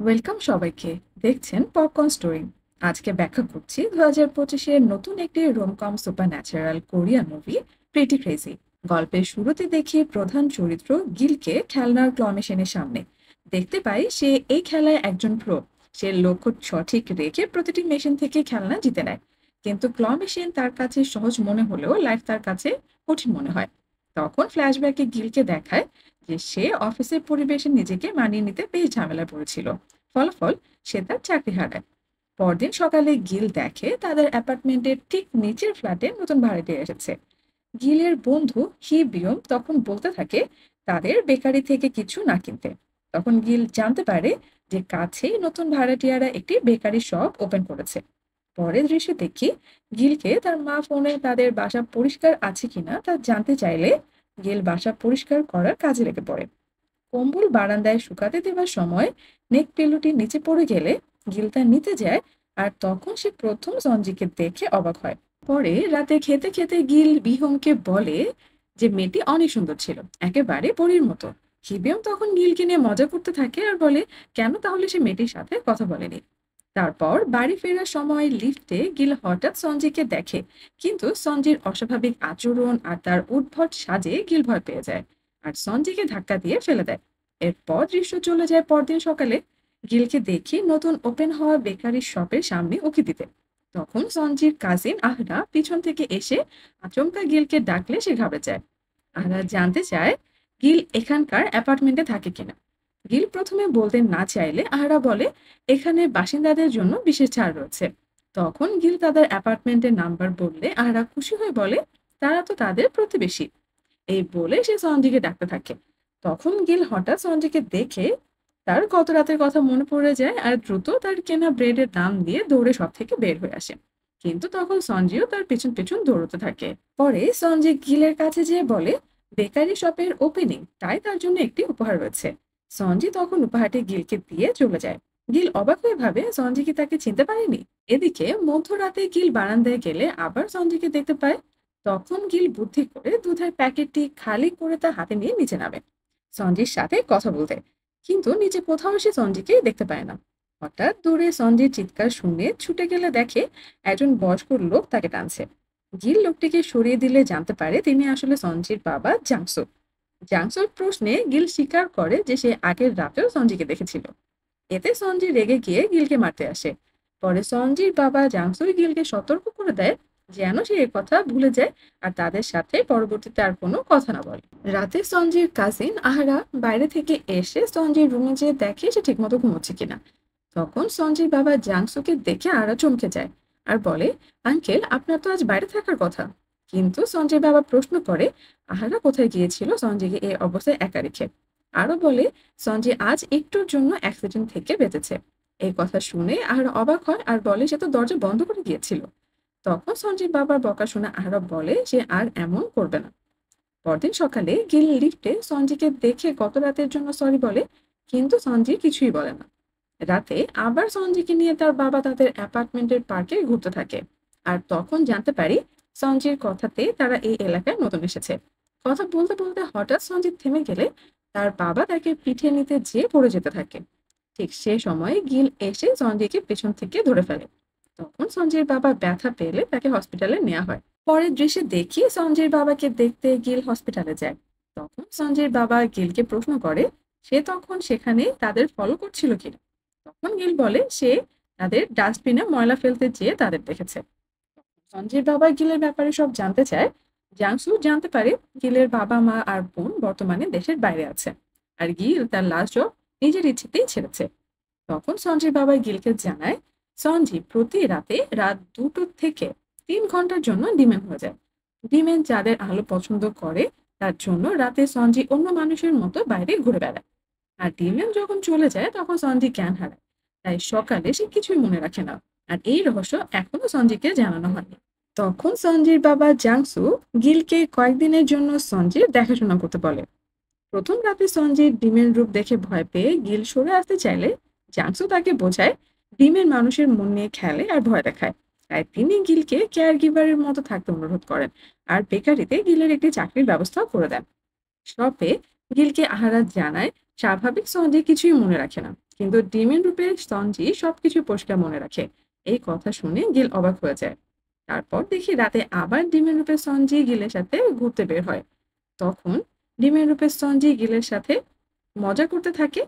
Welcome সবাইকে। দেখছেন popcorn story. আজকে ব্যাখ্যা করছি 2025-এর নতুন একটি romcom super natural Korean movie pretty crazy. গল্পের শুরুতে দেখি প্রধান চরিত্র গিলকে খেলনার ক্ল মেশিনের সামনে। দেখতে পাই সে এই খেলায় একজন প্রো। সে লক্ষ্য সঠিক রেখে প্রতিটি মেশিন থেকে খেলনা জিতে নেয়। কিন্তু ক্ল মেশিন তার কাছে সহজ মনে হলেও লাইফ তার কাছে কঠিন মনে হয়। তখন ফ্ল্যাশব্যাকে গিলকে দেখায় যে সে অফিসের পরিবেশে নিজেকে মানিয়ে নিতে বেশ ঝামেলায় পড়েছিল। ফলাফল, সে তার চাকরি হারায়। পরদিন সকালে গিল দেখে তাদের অ্যাপার্টমেন্টের ঠিক নিচের ফ্ল্যাটে নতুন ভাড়াটিয়া এসেছে। গিলের বন্ধু হি বিয়ম তখন বলতে থাকে তাদের বেকারি থেকে কিছু না কিনতে। তখন গিল জানতে পারে যে কাছেই নতুন ভাড়াটিয়ারা একটি বেকারি শপ ওপেন করেছে। পরের দৃশ্যে দেখি গিলকে তার মা ফোনে তাদের বাসা পরিষ্কার আছে কিনা তা জানতে চাইলে গিল বাসা পরিষ্কার করার কাজে লেগে পড়ে। কম্বল বারান্দায় শুকাতে দেওয়ার সময় নেক পিলোটি নিচে পড়ে গেলে গিল তা নিতে যায়। আর তখন সে প্রথম সঞ্জিকে দেখে অবাক হয়। পরে রাতে খেতে খেতে গিল বিহমকে বলে যে মেয়েটি অনেক সুন্দর ছিল, একেবারে পরীর মতো। হিবিয়ম তখন গিলকে নিয়ে মজা করতে থাকে আর বলে কেন তাহলে সে মেয়েটির সাথে কথা বলেনি। তারপর বাড়ি ফেরার সময় লিফটে গিল হঠাৎ সঞ্জিকে দেখে, কিন্তু সঞ্জির অস্বাভাবিক আচরণ আর তার উদ্ভট সাজে গিল ভয় পেয়ে যায় আর সঞ্জিকে ধাক্কা দিয়ে ফেলে দেয়। এরপর দৃশ্য চলে যায় পরদিন সকালে। গিলকে দেখি নতুন ওপেন হওয়া বেকারি শপের সামনে উকি দিতে। তখন সঞ্জির কাজিন আহরা পিছন থেকে এসে আচমকা গিলকে ডাকলে সে ঘাবড়ে যায়। আহরা জানতে চায় গিল এখানকার অ্যাপার্টমেন্টে থাকে কিনা। গিল প্রথমে বলতে না চাইলে আহরা বলে এখানে বাসিন্দাদের জন্য বিশেষ ছাড় রয়েছে। তখন গিল তাদের অ্যাপার্টমেন্টের নাম্বার বললে আহরা খুশি হয়ে বলে তারা তো তাদের প্রতিবেশী। এই বলে সে সঞ্জিকে ডাকতে থাকে। তখন গিল হঠাৎ সঞ্জিকে দেখে তার গত রাতের কথা মনে পড়ে যায় আর দ্রুত তার কেনা ব্রেডের দাম দিয়ে দৌড়ে সব থেকে বের হয়ে আসে। কিন্তু তখন সঞ্জিও তার পেছন পেছন দৌড়তে থাকে। পরে সঞ্জি গিলের কাছে যেয়ে বলে বেকারি শপের ওপেনিং তাই তার জন্য একটি উপহার রয়েছে। সঞ্জি তখন উপহারটি গিলকে দিয়ে চলে যায়। গিল অবাক হয়ে ভাবে সঞ্জি কি তাকে চিনতে পারেনি। এদিকে মধ্যরাতে গিল বারান্দায় গেলে আবার সঞ্জিকে দেখতে পায়। তখন গিল বুদ্ধি করে দুধের প্যাকেটটি খালি করে তার হাতে নিয়ে নিচে নামে সঞ্জির সাথে কথা বলতে। কিন্তু নিচে কোথাও সে সঞ্জিকে দেখতে পায় না। হঠাৎ দূরে সঞ্জির চিৎকার শুনে ছুটে গেলে দেখে একজন বয়স্ক লোক তাকে টানছে। গিল লোকটিকে সরিয়ে দিলে জানতে পারে তিনি আসলে সঞ্জির বাবা জাংসু। জাংসুর প্রশ্নে গিল স্বীকার করে যে সে আগের রাতেও সঞ্জিকে দেখেছিল। এতে সঞ্জি রেগে গিয়ে গিলকে মারতে আসে। পরে সঞ্জির বাবা জাংসুই গিলকে সতর্ক করে দেয় যেন সে এ কথা ভুলে যায় আর তাদের সাথে পরবর্তীতে আর কোনো কথা না বলে। রাতে সঞ্জির কাজিন আহরা বাইরে থেকে এসে সঞ্জির রুমে যেয়ে দেখে সে ঠিকমতো ঘুমোচ্ছে কিনা। তখন সঞ্জির বাবা জাংসুকে দেখে আহরা চমকে যায় আর বলে আঙ্কেল আপনার তো আজ বাইরে থাকার কথা। কিন্তু সঞ্জির বাবা প্রশ্ন করে আহারা কোথায় গিয়েছিল সঞ্জিকে এই অবস্থায় একা রেখে। আরো বলে সঞ্জয় আজ একটুর জন্য অ্যাক্সিডেন্ট থেকে বেঁচেছে। এই কথা শুনে আহারা অবাক হয় আর বলে সে তো দরজা বন্ধ করে গিয়েছিল। তখন সঞ্জয় বাবার বকা শুনে আহারা বলে সে আর এমন করবে না। পরদিন সকালে গিল লিফটে সঞ্জিকে দেখে গত রাতের জন্য সরি বলে, কিন্তু সঞ্জি কিছুই বলে না। রাতে আবার সঞ্জিকে নিয়ে তার বাবা তাদের অ্যাপার্টমেন্টের পার্কে ঘুরতে থাকে। আর তখন জানতে পারি সঞ্জির কথাতে তারা এই এলাকায় নতুন এসেছে। কথা বলতে বলতে হঠাৎ সঞ্জিত থেমে গেলে তার বাবা তাকে পিঠে নিতে যেয়ে পড়ে যেতে থাকে। ঠিক সে সময় গিল এসে সঞ্জয়কে পেছন থেকে ধরে ফেলে। তখন সঞ্জয়ের বাবা ব্যথা পেলে তাকে হসপিটালে নেওয়া হয়। পরের দৃশ্যে দেখি সঞ্জয়ের বাবাকে দেখতে গিল হসপিটালে যায়। তখন সঞ্জয়ের বাবা গিলকে প্রশ্ন করে সে তখন সেখানে তাদের ফলো করছিল কিনা। তখন গিল বলে সে তাদের ডাস্টবিনে ময়লা ফেলতে যেয়ে তাদের দেখেছে। সঞ্জয়ের বাবা গিলের ব্যাপারে সব জানতে চায়। জাংসু জানতে পারে গিলের বাবা মা আর বোন বর্তমানে দেশের বাইরে আছে আর গিল তার লাস্ট জব নিজের ইচ্ছেতেই ছেড়েছে। তখন সঞ্জয় বাবা গিলকে জানায় সঞ্জীব প্রতি রাতে রাত 2টো থেকে 3 ঘন্টার জন্য ডিমেন হয়ে যায়। ডিমেন যাদের আলো পছন্দ করে তার জন্য রাতে সঞ্জী অন্য মানুষের মতো বাইরে ঘুরে বেড়ায়। আর ডিমেন যখন চলে যায় তখন সঞ্জী জ্ঞান হারায়। তাই সকালে সে কিছুই মনে রাখে না। আর এই রহস্য এখনো সঞ্জীকে জানানো হয়নি। তখন সঞ্জীর বাবা জাংসু গিলকে কয়েকদিনের জন্য সঞ্জীর দেখাশোনা করতে বলে। প্রথম রাতে সঞ্জয় ডিমের রূপ দেখে ভয় পেয়ে গিল সরে আসতে চাইলে জাংসু তাকে বোঝায় ডিমের মানুষের মন নিয়ে খেলে আর ভয় দেখায়। তাই তিনি গিলকে কেয়ার গিভারের মতো থাকতে অনুরোধ করেন আর বেকারিতে গিলের একটি চাকরির ব্যবস্থা করে দেন। শপে গিলকে আহারাত জানায় স্বাভাবিক সঞ্জয় কিছুই মনে রাখে না, কিন্তু ডিমের রূপে সঞ্জি সবকিছু পরিষ্কার মনে রাখে। এই কথা শুনে গিল অবাক হয়ে যায়। তারপর দেখি রাতে আবার ডিমের রূপে সঞ্জি গিলের সাথে ঘুরতে বের হয়। তখন ডিমের রূপে সঞ্জি গিলের সাথে মজা করতে থাকে।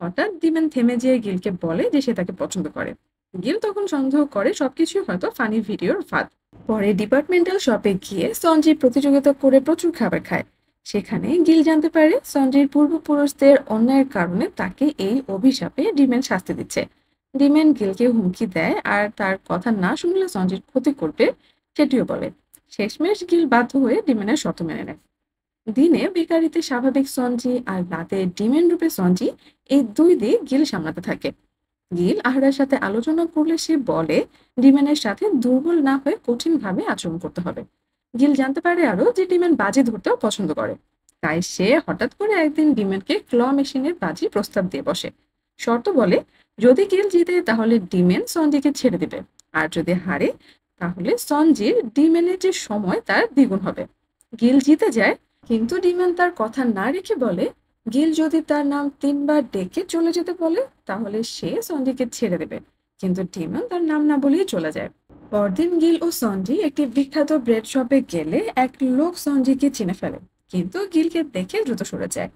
হঠাৎ ডিমেন থেমে যেয়ে গিলকে বলে যে সে তাকে পছন্দ করে। গিল তখন সন্দেহ করে সবকিছুই হয়তো ফানি ভিডিওর ফাঁদ। পরে ডিপার্টমেন্টাল শপে গিয়ে সঞ্জি প্রতিযোগিতা করে প্রচুর খাবার খায়। সেখানে গিল জানতে পারে সঞ্জির পূর্বপুরুষদের অন্যায়ের কারণে তাকে এই অভিশাপে ডিমেন শাস্তি দিচ্ছে। ডিমেন গিলকে হুমকি দেয় আর তার কথা না শুনলে সঞ্জির ক্ষতি করবে সেটিও বলে। শেষমেশ গিল বাধ্য হয়ে ডিমেনের শর্ত মেনে নেয়। দিনে বেকারিতে স্বাভাবিক সঞ্জি আর রাতে ডিমেন রূপে সঞ্জি, এই দুই দিক গিল সামলাতে থাকে। গিল আহারার সাথে আলোচনা করলে সে বলে ডিমেনের সাথে দুর্বল না হয়ে কঠিন ভাবে আচরণ করতে হবে। গিল জানতে পারে আরো যে ডিমেন বাজি ধরতেও পছন্দ করে। তাই সে হঠাৎ করে একদিন ডিমেনকে ক্ল মেশিনের বাজি প্রস্তাব দিয়ে বসে। শর্ত বলে যদি গিল জিতে তাহলে ডিমেন সঞ্জিকে ছেড়ে দিবে, আর যদি হারে তাহলে সঞ্জির ডিমেনের যে সময় তার দ্বিগুণ হবে। গিল জিতে যায়, কিন্তু ডিম্যান তার কথা না রেখে বলে গিল যদি তার নাম ৩ বার ডেকে চলে যেতে বলে তাহলে সে সঞ্জিকে ছেড়ে দেবে। কিন্তু ডিম্যান তার নাম না বলেই চলে যায়। পরদিন গিল ও সঞ্জি একটি বিখ্যাত ব্রেড শপে গেলে এক লোক সঞ্জিকে চিনে ফেলে, কিন্তু গিলকে দেখে দ্রুত সরে যায়।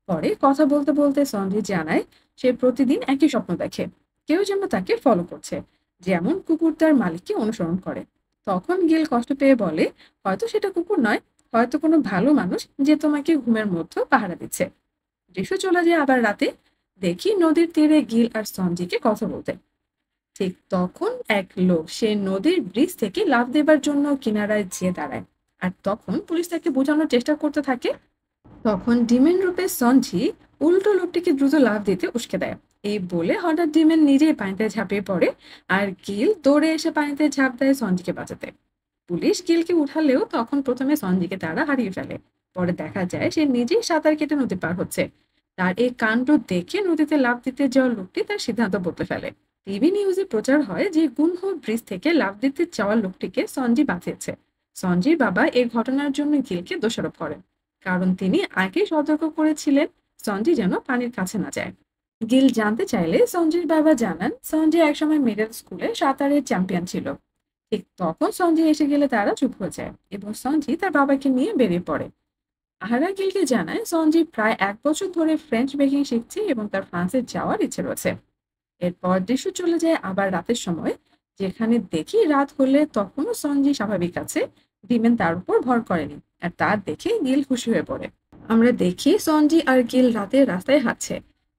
পরে কথা বলতে বলতে সঞ্জি জানায় সে প্রতিদিন একই স্বপ্ন দেখে, কেউ যেন তাকে ফলো করছে, যেমন কুকুর তার মালিককে অনুসরণ করে। তখন গিল কষ্ট পেয়ে বলে হয়তো সেটা কুকুর নয়, হয়তো কোনো ভালো মানুষ যে তোমাকে ঘুমের মধ্যে পাহারা দিচ্ছে। দৃশ্য চলে যায় আবার রাতে। দেখি নদীর তীরে গিল আর সঞ্জিকে কথা বলতে। ঠিক তখন এক লোক সে নদীর ব্রিজ থেকে লাফ দেবার জন্য কিনারায় যেয়ে দাঁড়ায়। আর তখন পুলিশ তাকে বোঝানোর চেষ্টা করতে থাকে। তখন ডিমেন রূপে সঞ্জি উল্টো লোকটিকে দ্রুত লাফ দিতে উস্কে দেয়। এই বলে হঠাৎ ডিমেন নিজেই পানিতে ঝাঁপিয়ে পড়ে, আর গিল দৌড়ে এসে পানিতে ঝাঁপ দেয় সঞ্জিকে বাঁচাতে। পুলিশ গিলকে উঠালেও তখন প্রথমে সঞ্জিকে তারা হারিয়ে ফেলে। পরে দেখা যায় সে নিজেই সাঁতার কেটে নদী পার হচ্ছে। তার এই কাণ্ড দেখে নদীতে লাফ দিতে যাওয়া লোকটি তার সিদ্ধান্ত বদলে ফেলে। টিভি নিউজে প্রচার হয় যে গুনহো ব্রিজ থেকে লাফ দিতে যাওয়া লোকটিকে সঞ্জি বাঁচিয়েছে। সঞ্জির বাবা এই ঘটনার জন্য গিলকে দোষারোপ করেন, কারণ তিনি আগেই সতর্ক করেছিলেন সঞ্জি যেন পানির কাছে না যায়। গিল জানতে চাইলে সঞ্জির বাবা জানান সঞ্জি একসময় মিডল স্কুলে সাঁতারের চ্যাম্পিয়ন ছিল। ঠিক তখন সঞ্জি এসে গেলে তারা চুপ হয়ে যায় এবং সঞ্জি তার বাবাকে নিয়ে বেরিয়ে পড়ে। আহারা গিলকে জানায় সঞ্জি প্রায় ১ বছর ধরে ফ্রেঞ্চ বেকিং শিখছে এবং তার ফ্রান্সে যাওয়ার ইচ্ছে রয়েছে। এরপর দৃশ্য চলে যায় আবার রাতের সময়, যেখানে দেখি রাত হলে তখনও সঞ্জি স্বাভাবিক আছে। ডিমেন তার উপর ভর করেনি, আর তা দেখে গিল খুশি হয়ে পড়ে। আমরা দেখি সঞ্জি আর গিল রাতে রাস্তায় হাঁটছে।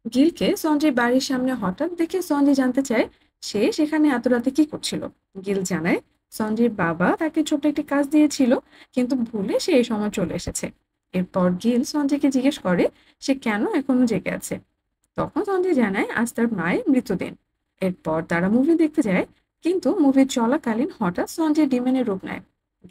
গিলকে সঞ্জির বাড়ির সামনে হঠাৎ দেখে সঞ্জি জানতে চায় সে সেখানে এত রাতে কি করছিল। গিল জানায় সঞ্জির বাবা তাকে ছোট একটি কাজ দিয়েছিল, কিন্তু ভুলে সে এই সময় চলে এসেছে। এরপর গিল সঞ্জিকে জিজ্ঞেস করে সে কেন এখনো জেগে আছে। তখন সঞ্জয় জানায় আজ তার মায়ের মৃত্যুদিন। এরপর তারা মুভি দেখতে যায়, কিন্তু মুভি চলাকালীন হঠাৎ সঞ্জয় ডিমেনের রূপ নেয়।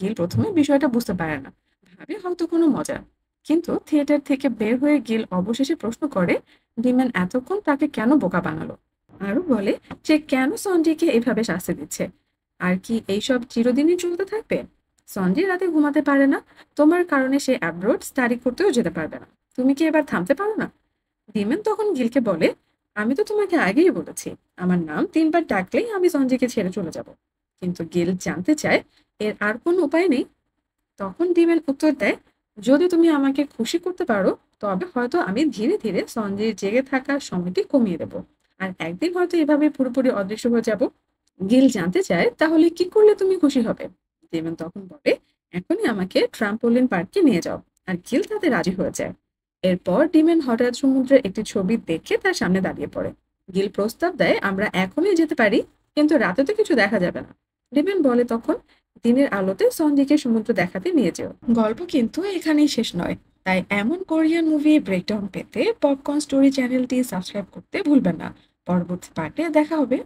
গিল প্রথমে বিষয়টা বুঝতে পারে না, ভাবে হয়তো কোনো মজা। কিন্তু থিয়েটার থেকে বের হয়ে গিল অবশেষে প্রশ্ন করে ডিমেন এতক্ষণ তাকে কেন বোকা বানালো। আরো বলে সে কেন সঞ্জয়কে এভাবে শাস্তি দিচ্ছে। আর কি এইসব চিরদিনই চলতে থাকবে? সঞ্জয় রাতে ঘুমাতে পারে না, তোমার কারণে সে অ্যাব্রোড স্টাডি করতেও যেতে পারবে না। তুমি কি এবার থামতে পারো না? ডিমেন তখন গিলকে বলে আমি তো তোমাকে আগেই বলেছি আমার নাম ৩ বার ডাকলেই আমি সঞ্জয়কে ছেড়ে চলে যাব। কিন্তু গিল জানতে চায় এর আর কোনো উপায় নেই। তখন ডিমেন উত্তর দেয় যদি তুমি আমাকে খুশি করতে পারো তবে হয়তো আমি ধীরে ধীরে সঞ্জয়ের জেগে থাকার সময়টি কমিয়ে দেবো, আর একদিন হয়তো এভাবে পুরোপুরি অদৃশ্য হয়ে যাব। গিল জানতে চায় তাহলে কি করলে তুমি খুশি হবে। ডিমেন তখন বলে এখনই আমাকে ট্রাম্পোলিন পার্কে নিয়ে যাও, আর গিল তাতে রাজি হয়ে যায়। এরপর ডিমেন হঠাৎ সমুদ্রের একটি ছবি দেখে তার সামনে দাঁড়িয়ে পড়ে। গিল প্রস্তাব দেয় আমরা এখনই যেতে পারি, কিন্তু রাতে তো কিছু দেখা যাবে না। ডিমেন বলে তখন দিনের আলোতে সঞ্জিকে সমুদ্র দেখাতে নিয়ে যেও। গল্প কিন্তু এখানেই শেষ নয়, তাই এমন কোরিয়ান মুভি ব্রেকডাউন পেতে পপকর্ন স্টোরি চ্যানেলটি সাবস্ক্রাইব করতে ভুলবেন না। পরবর্তী পার্টে দেখা হবে।